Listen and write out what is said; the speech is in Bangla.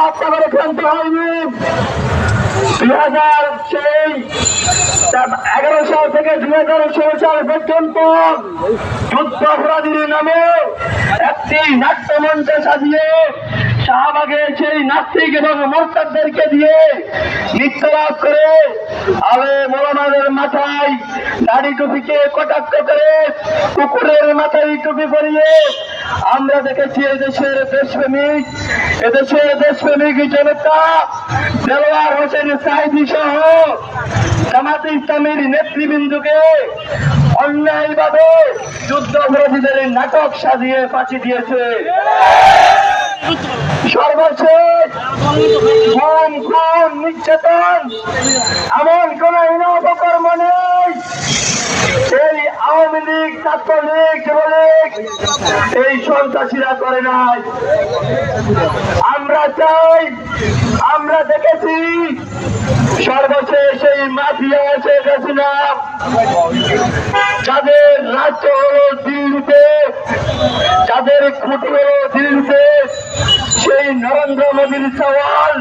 হত্যা করে ক্ষান্ত হয়নি। 2011 সাল থেকে 2016 সাল পর্যন্ত যুদ্ধ অপরাধীর নামে একটি নাট্যমঞ্চ সাজিয়ে শাহবাগের সেই নাস্তিক এবং মোরতাদদেরকে দিয়ে নৃত্যলাভ করে আলেম ওলামাদের মাথায় দাড়ি টুপিকে কটাক্ষ করে কুকুরের মাথায় টুপি পরিয়ে আমরা দেখেছি এদেশের দেশপ্রেমিক জনতা দেলোয়ার হোসেন সাইদি সহ জামাতে ইসলামীর নেতৃবৃন্দকে অন্যায়ভাবে যুদ্ধ অপরাধীদের নাটক সাজিয়ে ফাঁসি দিয়েছে। সর্বশেষ খুন নির্যাতন এমন কোন অপকর্ম নেই এই আওয়ামী লীগ, ছাত্রলীগ, যুবলীগ এই সন্ত্রাসীরা করে নাই। আমরা চাই, আমরা দেখেছি সর্বশেষ এই মাফিয়া শেখ হাসিনা যাদের রাজ্য হলো দিল্লিতে, যাদের খুঁটি হলো দিল্লিতে, সেই নরেন্দ্র মোদীর সওয়াল